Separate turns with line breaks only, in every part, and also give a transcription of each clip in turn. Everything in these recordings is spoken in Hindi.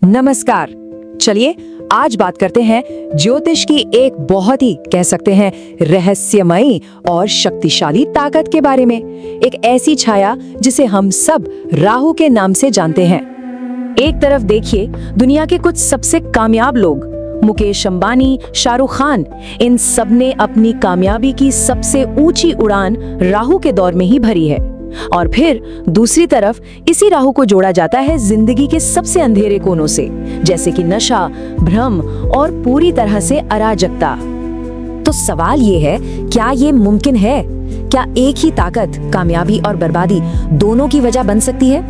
नमस्कार। चलिए आज बात करते हैं ज्योतिष की एक बहुत ही कह सकते हैं रहस्यमयी और शक्तिशाली ताकत के बारे में। एक ऐसी छाया जिसे हम सब राहु के नाम से जानते हैं। एक तरफ देखिए दुनिया के कुछ सबसे कामयाब लोग, मुकेश अंबानी, शाहरुख खान, इन सब ने अपनी कामयाबी की सबसे ऊंची उड़ान राहु के दौर में ही भरी है। और फिर दूसरी तरफ इसी राहु को जोड़ा जाता है जिंदगी के सबसे अंधेरे कोनों से, जैसे कि नशा, भ्रम और पूरी तरह से अराजकता। तो सवाल ये है, क्या ये मुमकिन है? क्या एक ही ताकत कामयाबी और बर्बादी दोनों की वजह बन सकती है?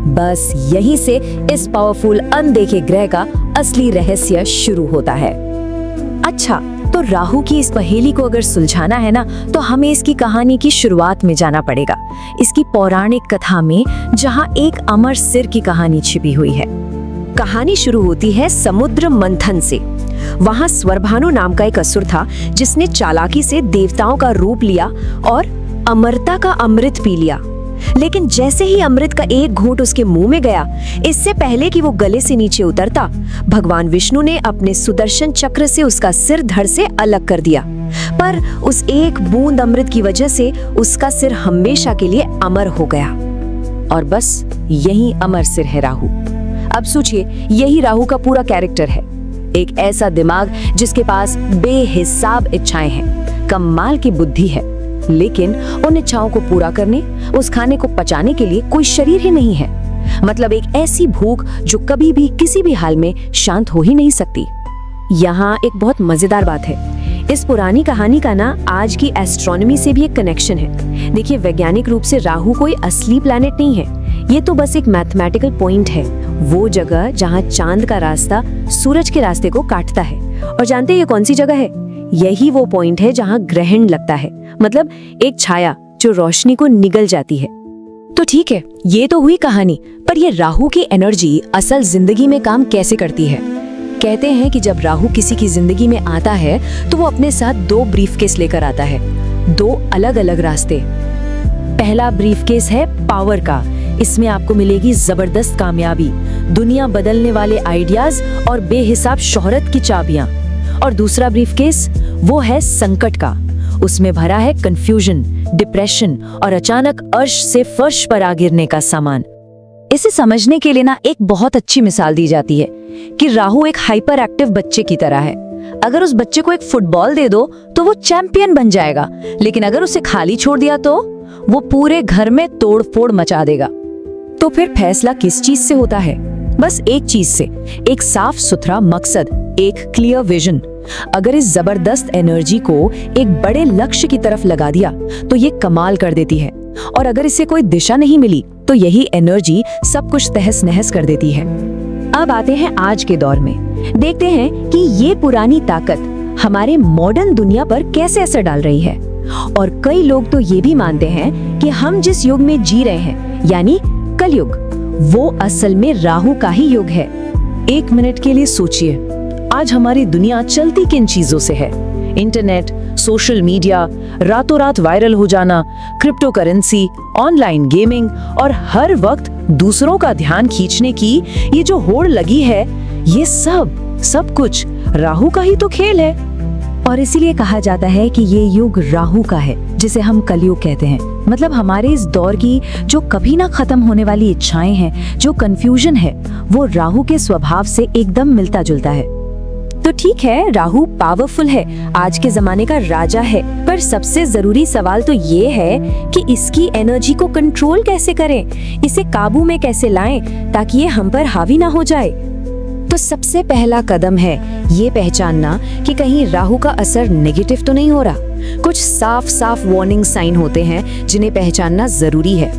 बस यहीं से इस पावरफुल अनदेखे ग्रह का असली रहस्य शुरू होता है। अच्छा, तो राहु की इस पहेली को अगर सुलझाना है ना, तो हमें इसकी कहानी की शुरुआत में जाना पड़ेगा, इसकी पौराणिक कथा में, जहां एक अमर सिर की कहानी छिपी हुई है। कहानी शुरू होती है समुद्र मंथन से। वहां स्वरभानु नाम का एक असुर था जिसने चालाकी से देवताओं का रूप लिया और अमरता का अमृत पी लिया। लेकिन जैसे ही अमृत का एक घूंट उसके मुंह में गया, इससे पहले कि वो गले से नीचे उतरता, भगवान विष्णु ने अपने सुदर्शन चक्र से उसका सिर धड़ से अलग कर दिया। पर उस एक बूंद अमृत की वजह से उसका सिर हमेशा के लिए अमर हो गया। और बस यही अमर सिर है राहु। अब सोचिए, यही राहु का पूरा कैरेक्टर है। एक ऐसा दिमाग जिसके पास बेहिसाब इच्छाएं हैं, कमाल की बुद्धि है, लेकिन उन इच्छाओं को पूरा करने, उस खाने को पचाने के लिए कोई शरीर ही नहीं है। मतलब एक ऐसी भूख जो कभी भी किसी भी हाल में शांत हो ही नहीं सकती। यहाँ एक बहुत मजेदार बात है, इस पुरानी कहानी का ना आज की एस्ट्रोनॉमी से भी एक कनेक्शन है। देखिए, वैज्ञानिक रूप से राहु कोई असली प्लैनेट नहीं है, ये तो बस एक मैथमेटिकल पॉइंट है, वो जगह जहाँ चांद का रास्ता सूरज के रास्ते को काटता है। और जानते हैं ये कौन सी जगह है? यही वो पॉइंट है जहाँ ग्रहण लगता है, मतलब एक छाया जो रोशनी को निगल जाती है। तो ठीक है, ये तो हुई कहानी, पर ये राहु की एनर्जी असल जिंदगी में काम कैसे करती है? कहते हैं कि जब राहु किसी की जिंदगी में आता है तो वो अपने साथ दो ब्रीफकेस लेकर आता है, दो अलग अलग रास्ते। पहला ब्रीफकेस है पावर का, इसमें आपको मिलेगी जबरदस्त कामयाबी, दुनिया बदलने वाले आइडियाज और बेहिसाब शोहरत की चाबियां। और दूसरा ब्रीफकेस वो है संकट का, उसमें भरा है कंफ्यूजन, डिप्रेशन और अचानक अर्श से फर्श पर आ गिरने का सामान। इसे समझने के लिए ना एक बहुत अच्छी मिसाल दी जाती है कि राहु एक हाइपर एक्टिव बच्चे की तरह है। अगर उस बच्चे को एक फुटबॉल दे दो तो वो चैंपियन बन जाएगा, लेकिन अगर उसे खाली छोड़ दिया तो वो पूरे घर में तोड़फोड़ मचा देगा। तो फिर फैसला किस चीज से होता है? बस एक चीज से, एक साफ सुथरा मकसद, एक क्लियर विजन। अगर इस जबरदस्त एनर्जी को एक बड़े लक्ष्य की तरफ लगा दिया तो ये कमाल कर देती है, और अगर इसे कोई दिशा नहीं मिली तो यही एनर्जी सब कुछ तहस नहस कर देती है। अब आते हैं आज के दौर में, देखते हैं कि ये पुरानी ताकत हमारे मॉडर्न दुनिया पर कैसे असर डाल रही है। और कई लोग तो ये भी मानते हैं कि हम जिस युग में जी रहे हैं, यानी कलयुग, वो असल में राहु का ही युग है। एक मिनट के लिए सोचिए, आज हमारी दुनिया चलती किन चीजों से है? इंटरनेट, सोशल मीडिया, रातों रात वायरल हो जाना, क्रिप्टो करेंसी, ऑनलाइन गेमिंग और हर वक्त दूसरों का ध्यान खींचने की ये जो होड़ लगी है, ये सब कुछ राहु का ही तो खेल है। और इसीलिए कहा जाता है कि ये युग राहु का है, जिसे हम कलयुग कहते हैं। मतलब हमारे इस दौर की जो कभी ना खत्म होने वाली इच्छाएं हैं, जो कंफ्यूजन है, वो राहु के स्वभाव से एकदम मिलता जुलता है। तो ठीक है, राहु पावरफुल है, आज के जमाने का राजा है, पर सबसे जरूरी सवाल तो ये है कि इसकी एनर्जी को कंट्रोल कैसे करें, इसे काबू में कैसे लाएं ताकि ये हम पर हावी ना हो जाए। तो सबसे पहला कदम है ये पहचानना कि कहीं राहु का असर नेगेटिव तो नहीं हो रहा। कुछ साफ साफ वार्निंग साइन होते हैं जिन्हें पहचानना जरूरी है,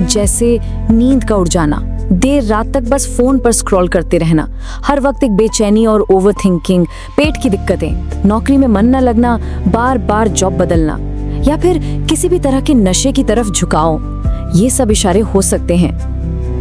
जैसे नींद का उड़ जाना, देर रात तक बस फोन पर स्क्रॉल करते रहना, हर वक्त एक बेचैनी और ओवरथिंकिंग, पेट की दिक्कतें, नौकरी में मन न लगना, बार बार जॉब बदलना, या फिर किसी भी तरह के नशे की तरफ झुकाव, ये सब इशारे हो सकते हैं।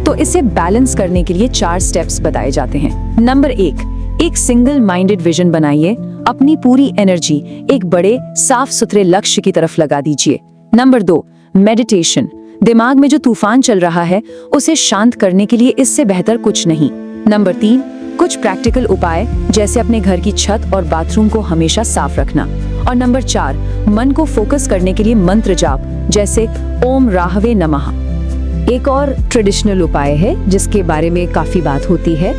तो इसे बैलेंस करने के लिए 4 स्टेप्स बताए जाते हैं। नंबर 1, एक सिंगल माइंडेड विजन बनाइए, अपनी पूरी एनर्जी एक बड़े साफ सुथरे लक्ष्य की तरफ लगा दीजिए। नंबर 2, मेडिटेशन, दिमाग में जो तूफान चल रहा है उसे शांत करने के लिए इससे बेहतर कुछ नहीं। नंबर 3, कुछ प्रैक्टिकल उपाय जैसे अपने घर की छत और बाथरूम को हमेशा साफ रखना। और नंबर 4, मन को फोकस करने के लिए मंत्र जाप जैसे ओम राहवे नमः। एक और ट्रेडिशनल उपाय है जिसके बारे में काफी बात होती है।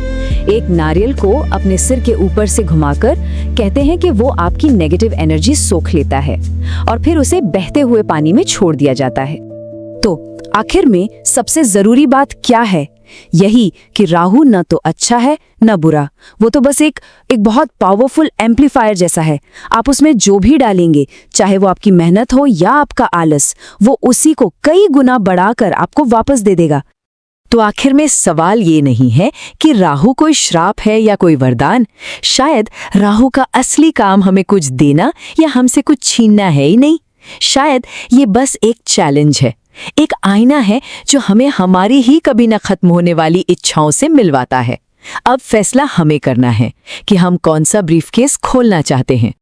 एक नारियल को अपने सिर के ऊपर से घुमाकर कहते हैं कि वो आपकी नेगेटिव एनर्जी सोख लेता है और फिर उसे बहते हुए पानी में छोड़ दिया जाता है। तो आखिर में सबसे जरूरी बात क्या है? यही कि राहु न तो अच्छा है न बुरा, वो तो बस एक बहुत पावरफुल एम्पलीफायर जैसा है। आप उसमें जो भी डालेंगे, चाहे वो आपकी मेहनत हो या आपका आलस, वो उसी को कई गुना बढ़ाकर आपको वापस दे देगा। तो आखिर में सवाल ये नहीं है कि राहु कोई श्राप है या कोई वरदान। शायद राहु का असली काम हमें कुछ देना या हमसे कुछ छीनना है ही नहीं। शायद ये बस एक चैलेंज है, एक आईना है जो हमें हमारी ही कभी न खत्म होने वाली इच्छाओं से मिलवाता है। अब फैसला हमें करना है कि हम कौन सा ब्रीफकेस खोलना चाहते हैं।